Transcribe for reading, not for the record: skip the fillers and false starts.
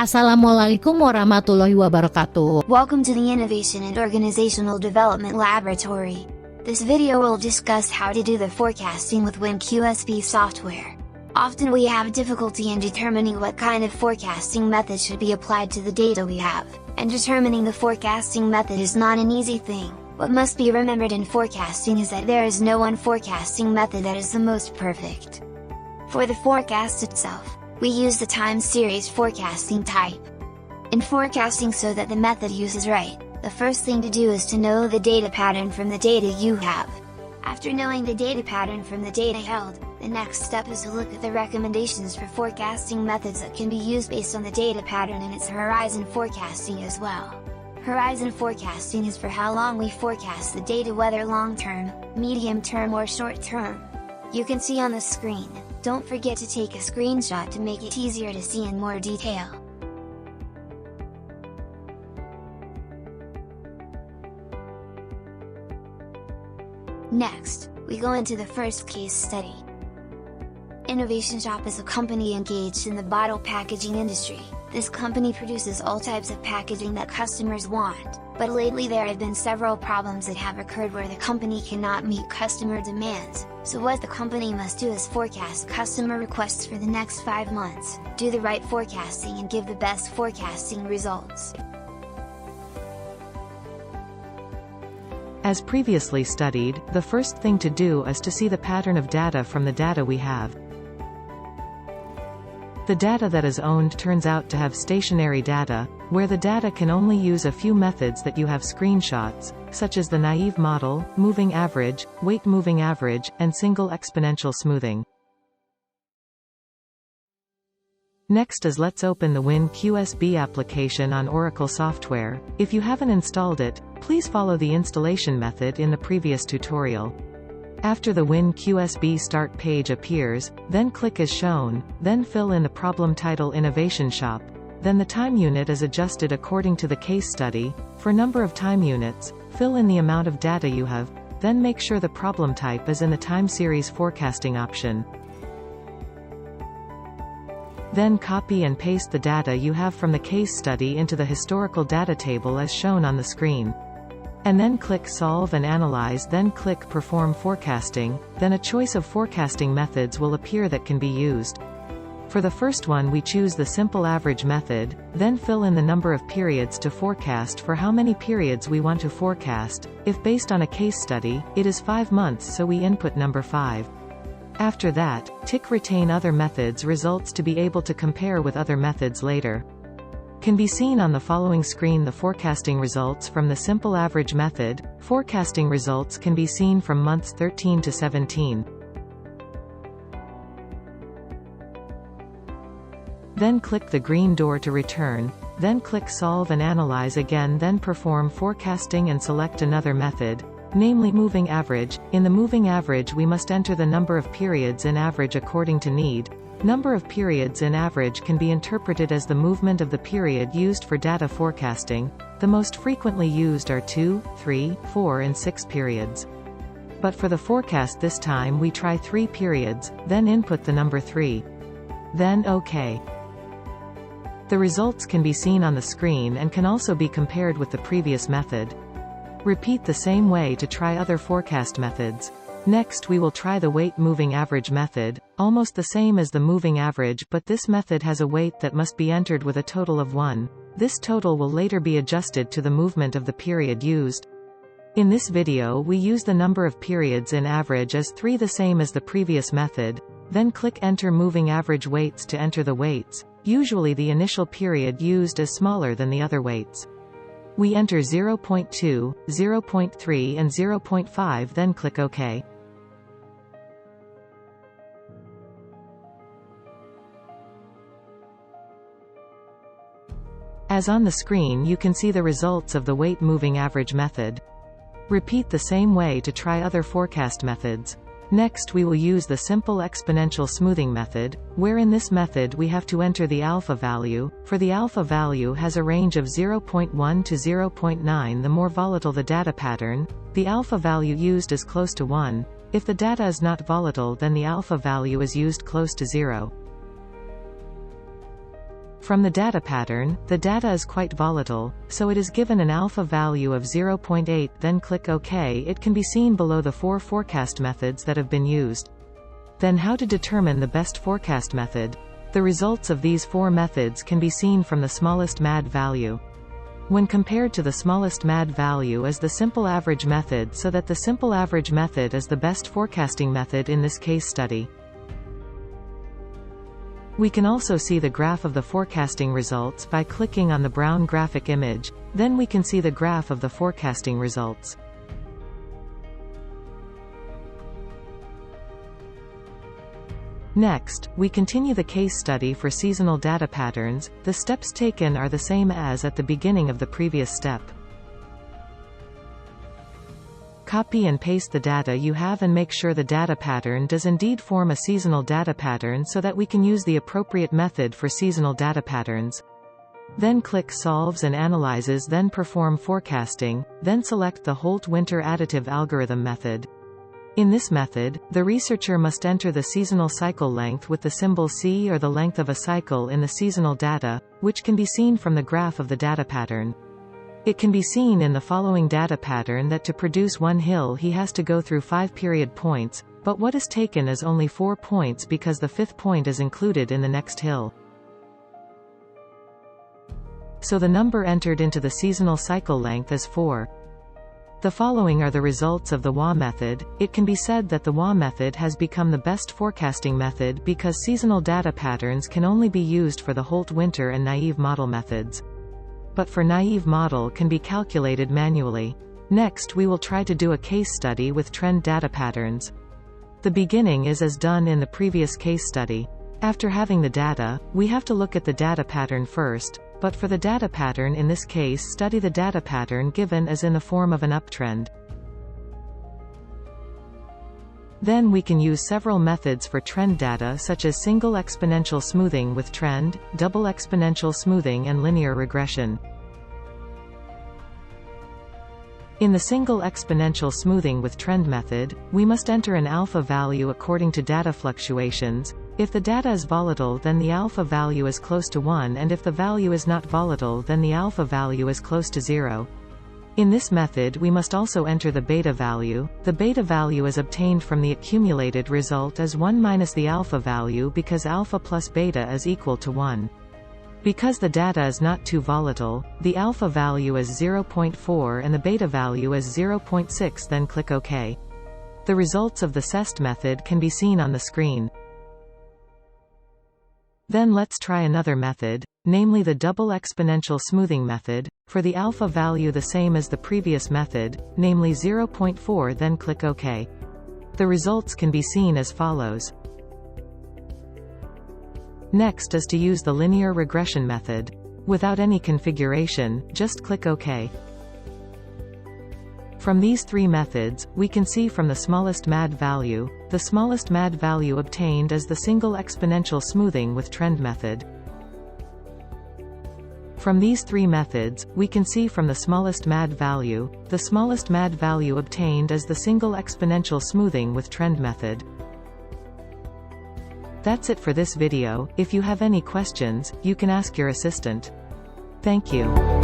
Assalamualaikum warahmatullahi wabarakatuh. Welcome to the Innovation and Organizational Development Laboratory. This video will discuss how to do the forecasting with WinQSB software. Often we have difficulty in determining what kind of forecasting method should be applied to the data we have, and determining the forecasting method is not an easy thing. What must be remembered in forecasting is that there is no one forecasting method that is the most perfect. For the forecast itself, we use the time series forecasting type. In forecasting so that the method uses right, the first thing to do is to know the data pattern from the data you have. After knowing the data pattern from the data held, the next step is to look at the recommendations for forecasting methods that can be used based on the data pattern, and its horizon forecasting as well. Horizon forecasting is for how long we forecast the data, whether long-term, medium-term or short-term. You can see on the screen. Don't forget to take a screenshot to make it easier to see in more detail. Next, we go into the first case study. Innovation Shop is a company engaged in the bottle packaging industry. This company produces all types of packaging that customers want, but lately there have been several problems that have occurred where the company cannot meet customer demands. So what the company must do is forecast customer requests for the next 5 months, do the right forecasting and give the best forecasting results. As previously studied, the first thing to do is to see the pattern of data from the data we have. The data that is owned turns out to have stationary data, where the data can only use a few methods that you have screenshots, such as the naive model, moving average, weight moving average, and single exponential smoothing. Next is let's open the WinQSB application on Oracle software. If you haven't installed it, please follow the installation method in the previous tutorial. After the WinQSB start page appears, then click as shown, then fill in the problem title Innovation Shop. Then the time unit is adjusted according to the case study. For number of time units, fill in the amount of data you have, then make sure the problem type is in the time series forecasting option. Then copy and paste the data you have from the case study into the historical data table as shown on the screen. And then click Solve and Analyze, then click Perform Forecasting, then a choice of forecasting methods will appear that can be used. For the first one we choose the simple average method, then fill in the number of periods to forecast for how many periods we want to forecast. If based on a case study, it is 5 months, so we input number 5. After that, tick Retain Other Methods results to be able to compare with other methods later. Can be seen on the following screen the forecasting results from the simple average method. Forecasting results can be seen from months 13 to 17. Then click the green door to return, then click Solve and Analyze again, then perform forecasting and select another method, namely moving average. In the moving average we must enter the number of periods in average according to need. Number of periods in average can be interpreted as the movement of the period used for data forecasting. The most frequently used are 2, 3, 4 and 6 periods. But for the forecast this time we try 3 periods, then input the number 3. Then OK. The results can be seen on the screen and can also be compared with the previous method. Repeat the same way to try other forecast methods. Next we will try the weight moving average method, almost the same as the moving average, but this method has a weight that must be entered with a total of 1. This total will later be adjusted to the movement of the period used. In this video we use the number of periods in average as 3, the same as the previous method, then click Enter Moving Average Weights to enter the weights. Usually the initial period used is smaller than the other weights. We enter 0.2, 0.3 and 0.5, then click OK. As on the screen you can see the results of the weight moving average method. Repeat the same way to try other forecast methods. Next we will use the simple exponential smoothing method, where in this method we have to enter the alpha value. For the alpha value has a range of 0.1 to 0.9. The more volatile the data pattern, the alpha value used is close to 1. If the data is not volatile then the alpha value is used close to 0. From the data pattern, the data is quite volatile, so it is given an alpha value of 0.8, then click OK. It can be seen below the 4 forecast methods that have been used. Then how to determine the best forecast method? The results of these 4 methods can be seen from the smallest MAD value. When compared to the smallest MAD value is the simple average method, so that the simple average method is the best forecasting method in this case study. We can also see the graph of the forecasting results by clicking on the brown graphic image, then we can see the graph of the forecasting results. Next, we continue the case study for seasonal data patterns. The steps taken are the same as at the beginning of the previous step. Copy and paste the data you have and make sure the data pattern does indeed form a seasonal data pattern so that we can use the appropriate method for seasonal data patterns. Then click Solves and Analyzes, then perform forecasting, then select the Holt-Winter additive algorithm method. In this method, the researcher must enter the seasonal cycle length with the symbol C or the length of a cycle in the seasonal data, which can be seen from the graph of the data pattern. It can be seen in the following data pattern that to produce one hill he has to go through 5 period points, but what is taken is only 4 points because the 5th point is included in the next hill. So the number entered into the seasonal cycle length is 4. The following are the results of the WA method. It can be said that the WA method has become the best forecasting method because seasonal data patterns can only be used for the Holt-Winter and naive model methods. But for naive model can be calculated manually. Next we will try to do a case study with trend data patterns. The beginning is as done in the previous case study. After having the data, we have to look at the data pattern first, but for the data pattern in this case study the data pattern given as in the form of an uptrend. Then we can use several methods for trend data such as single exponential smoothing with trend, double exponential smoothing and linear regression. In the single exponential smoothing with trend method, we must enter an alpha value according to data fluctuations. If the data is volatile then the alpha value is close to 1, and if the value is not volatile then the alpha value is close to 0. In this method we must also enter the beta value. The beta value is obtained from the accumulated result as 1 minus the alpha value because alpha plus beta is equal to 1. Because the data is not too volatile, the alpha value is 0.4 and the beta value is 0.6, then click OK. The results of the CEST method can be seen on the screen. Then let's try another method, namely the double exponential smoothing method, for the alpha value the same as the previous method, namely 0.4, then click OK. The results can be seen as follows. Next is to use the linear regression method. Without any configuration, just click OK. From these 3 methods, we can see from the smallest MAD value, the smallest MAD value obtained is the single exponential smoothing with trend method. From these 3 methods, we can see from the smallest MAD value, the smallest MAD value obtained is the single exponential smoothing with trend method. That's it for this video. If you have any questions, you can ask your assistant. Thank you.